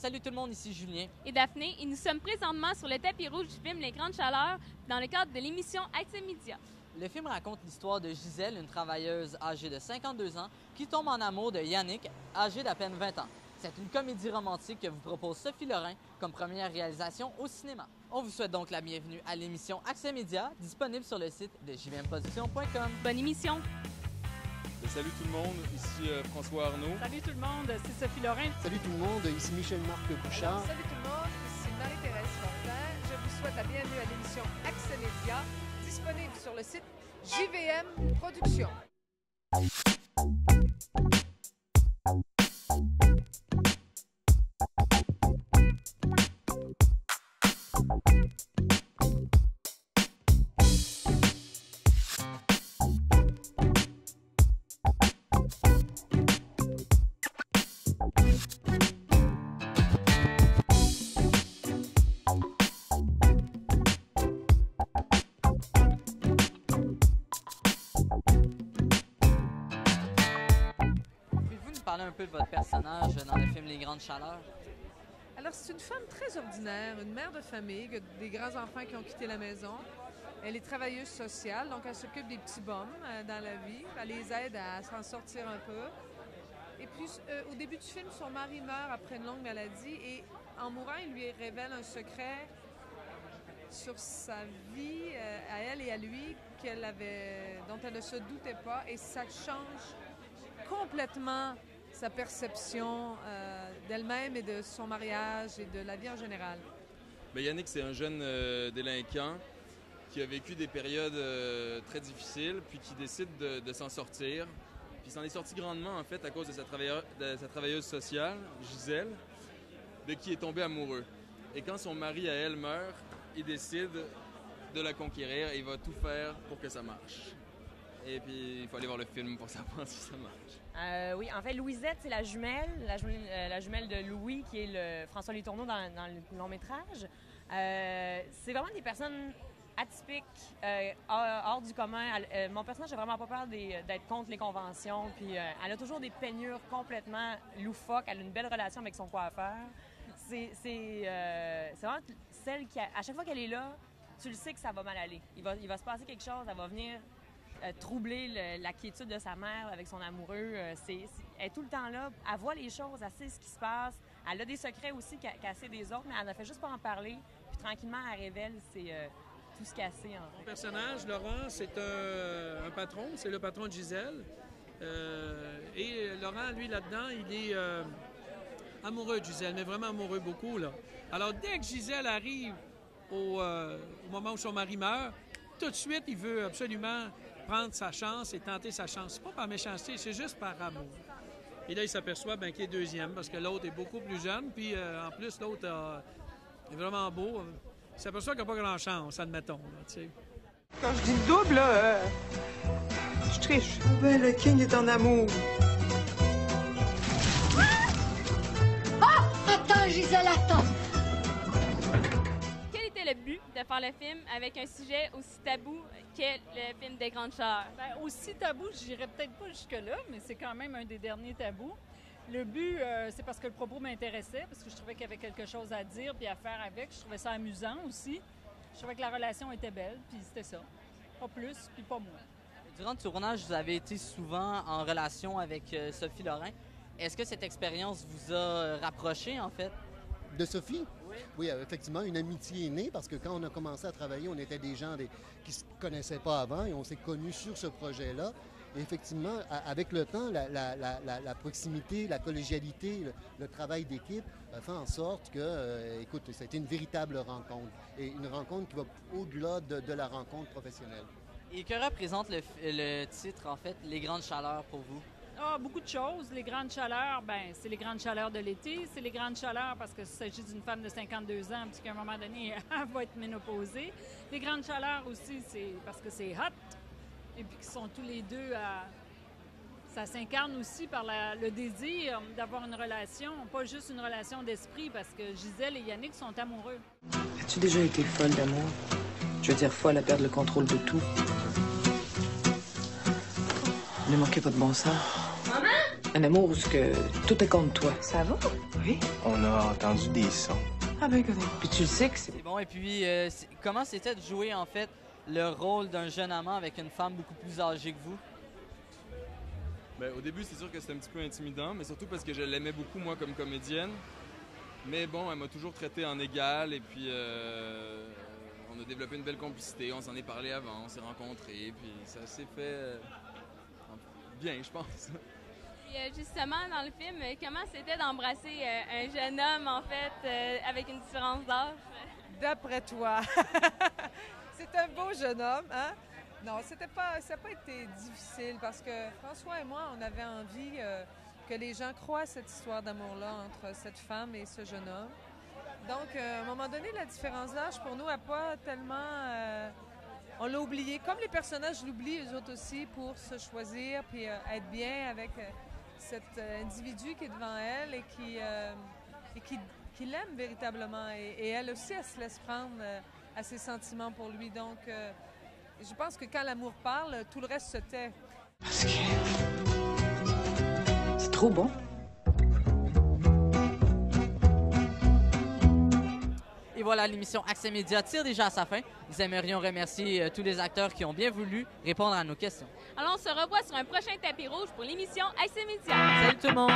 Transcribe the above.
Salut tout le monde, ici Julien. Et Daphné, et nous sommes présentement sur le tapis rouge du film Les Grandes Chaleurs dans le cadre de l'émission Accès Média. Le film raconte l'histoire de Gisèle, une travailleuse âgée de 52 ans, qui tombe en amour de Yannick, âgé d'à peine 20 ans. C'est une comédie romantique que vous propose Sophie Lorrain comme première réalisation au cinéma. On vous souhaite donc la bienvenue à l'émission Accès Média, disponible sur le site de jvmproduction.com. Bonne émission! Salut tout le monde, ici François Arnaud. Salut tout le monde, c'est Sophie Lorrain. Salut tout le monde, ici Michel-Marc Bouchard. Salut tout le monde, ici Marie-Thérèse Fortin. Je vous souhaite la bienvenue à l'émission Accès Média, disponible sur le site JVM Productions. Parler un peu de votre personnage dans le film Les Grandes Chaleurs. Alors, c'est une femme très ordinaire, une mère de famille, des grands-enfants qui ont quitté la maison. Elle est travailleuse sociale, donc elle s'occupe des petits bums dans la vie. Elle les aide à s'en sortir un peu. Et puis, au début du film, son mari meurt après une longue maladie et en mourant, il lui révèle un secret sur sa vie, à elle et à lui, dont elle ne se doutait pas. Et ça change complètement sa perception d'elle-même et de son mariage et de la vie en général. Bien, Yannick, c'est un jeune délinquant qui a vécu des périodes très difficiles, puis qui décide de s'en sortir. Puis il s'en est sorti grandement, en fait, à cause de sa travailleuse sociale, Gisèle, de qui il est tombé amoureux. Et quand son mari, à elle, meurt, il décide de la conquérir et il va tout faire pour que ça marche. Et puis, il faut aller voir le film pour savoir si ça marche. Oui, en fait, Louisette, c'est la jumelle de Louis, qui est le François Letourneau dans le long-métrage. C'est vraiment des personnes atypiques, hors du commun. Mon personnage n'a vraiment pas peur d'être contre les conventions, puis elle a toujours des peignures complètement loufoques. Elle a une belle relation avec son coiffeur. C'est vraiment celle qui, à chaque fois qu'elle est là, tu le sais que ça va mal aller. Il va se passer quelque chose, elle va venir troubler la quiétude de sa mère avec son amoureux. Elle est tout le temps là, elle voit les choses, elle sait ce qui se passe. Elle a des secrets aussi qu'elle sait des autres, mais elle ne fait juste pas en parler. Puis tranquillement, elle révèle tout ce qu'elle sait. En fait. Mon personnage, Laurent, c'est un patron, c'est le patron de Gisèle. Et Laurent, lui, là-dedans, il est amoureux de Gisèle, mais vraiment amoureux beaucoup, là. Alors, dès que Gisèle arrive au moment où son mari meurt, tout de suite, il veut absolument prendre sa chance et tenter sa chance. C'est pas par méchanceté, c'est juste par amour. Et là, il s'aperçoit qu'il est deuxième parce que l'autre est beaucoup plus jeune. Puis, en plus, l'autre est vraiment beau. Il s'aperçoit qu'il n'a pas grand chance, admettons. Là, tu sais. Quand je dis le double, là, je triche. Ben, le King est en amour. Ah! Attends, Gisèle, attends! Quel était le but de faire le film avec un sujet aussi tabou qu'est le film des Grandes Chaleurs? Bien, aussi tabou, je n'irais peut-être pas jusque-là, mais c'est quand même un des derniers tabous. Le but, c'est parce que le propos m'intéressait, parce que je trouvais qu'il y avait quelque chose à dire puis à faire avec. Je trouvais ça amusant aussi. Je trouvais que la relation était belle, puis c'était ça. Pas plus, puis pas moins. Durant le tournage, vous avez été souvent en relation avec Sophie Lorrain. Est-ce que cette expérience vous a rapproché, en fait? De Sophie? Oui. Oui, effectivement, une amitié est née parce que quand on a commencé à travailler, on était des gens qui ne se connaissaient pas avant et on s'est connus sur ce projet-là. Et effectivement, avec le temps, la proximité, la collégialité, le travail d'équipe fait en sorte que, écoute, ça a été une véritable rencontre. Et une rencontre qui va au-delà de la rencontre professionnelle. Et que représente le titre, en fait, Les Grandes Chaleurs pour vous? Ah, beaucoup de choses. Les grandes chaleurs, bien, c'est les grandes chaleurs de l'été. C'est les grandes chaleurs parce qu'il s'agit d'une femme de 52 ans, puis qu'à un moment donné, elle va être ménopausée. Les grandes chaleurs aussi, c'est parce que c'est hot. Et puis qu'ils sont tous les deux à... Ça s'incarne aussi par le désir d'avoir une relation, pas juste une relation d'esprit, parce que Gisèle et Yannick sont amoureux. As-tu déjà été folle d'amour? Je veux dire folle à perdre le contrôle de tout. Ne manquez pas de bon sens. Maman? Un amour où tout est contre toi. Ça va? Oui. On a entendu des sons. Ah ben, puis tu le sais que c'est... C'est bon. Et puis, comment c'était de jouer, en fait, le rôle d'un jeune amant avec une femme beaucoup plus âgée que vous? Ben, au début, c'est sûr que c'était un petit peu intimidant, mais surtout parce que je l'aimais beaucoup, moi, comme comédienne. Mais bon, elle m'a toujours traité en égal, et puis on a développé une belle complicité. On s'en est parlé avant, on s'est rencontrés, puis ça s'est fait bien, je pense. Puis justement, dans le film, comment c'était d'embrasser un jeune homme, en fait, avec une différence d'âge? D'après toi. C'est un beau jeune homme, hein? Non, ça n'a pas été difficile parce que François et moi, on avait envie que les gens croient à cette histoire d'amour-là entre cette femme et ce jeune homme. Donc, à un moment donné, la différence d'âge, pour nous, n'a pas tellement... on l'a oublié. Comme les personnages l'oublient, eux autres aussi, pour se choisir puis être bien avec cet individu qui est devant elle et qui l'aime véritablement. Et elle aussi, elle se laisse prendre à ses sentiments pour lui. Donc, je pense que quand l'amour parle, tout le reste se tait. Parce que... c'est trop bon. Et voilà, l'émission Accès Média tire déjà à sa fin. Nous aimerions remercier tous les acteurs qui ont bien voulu répondre à nos questions. Alors, on se revoit sur un prochain tapis rouge pour l'émission Accès Média. Salut tout le monde!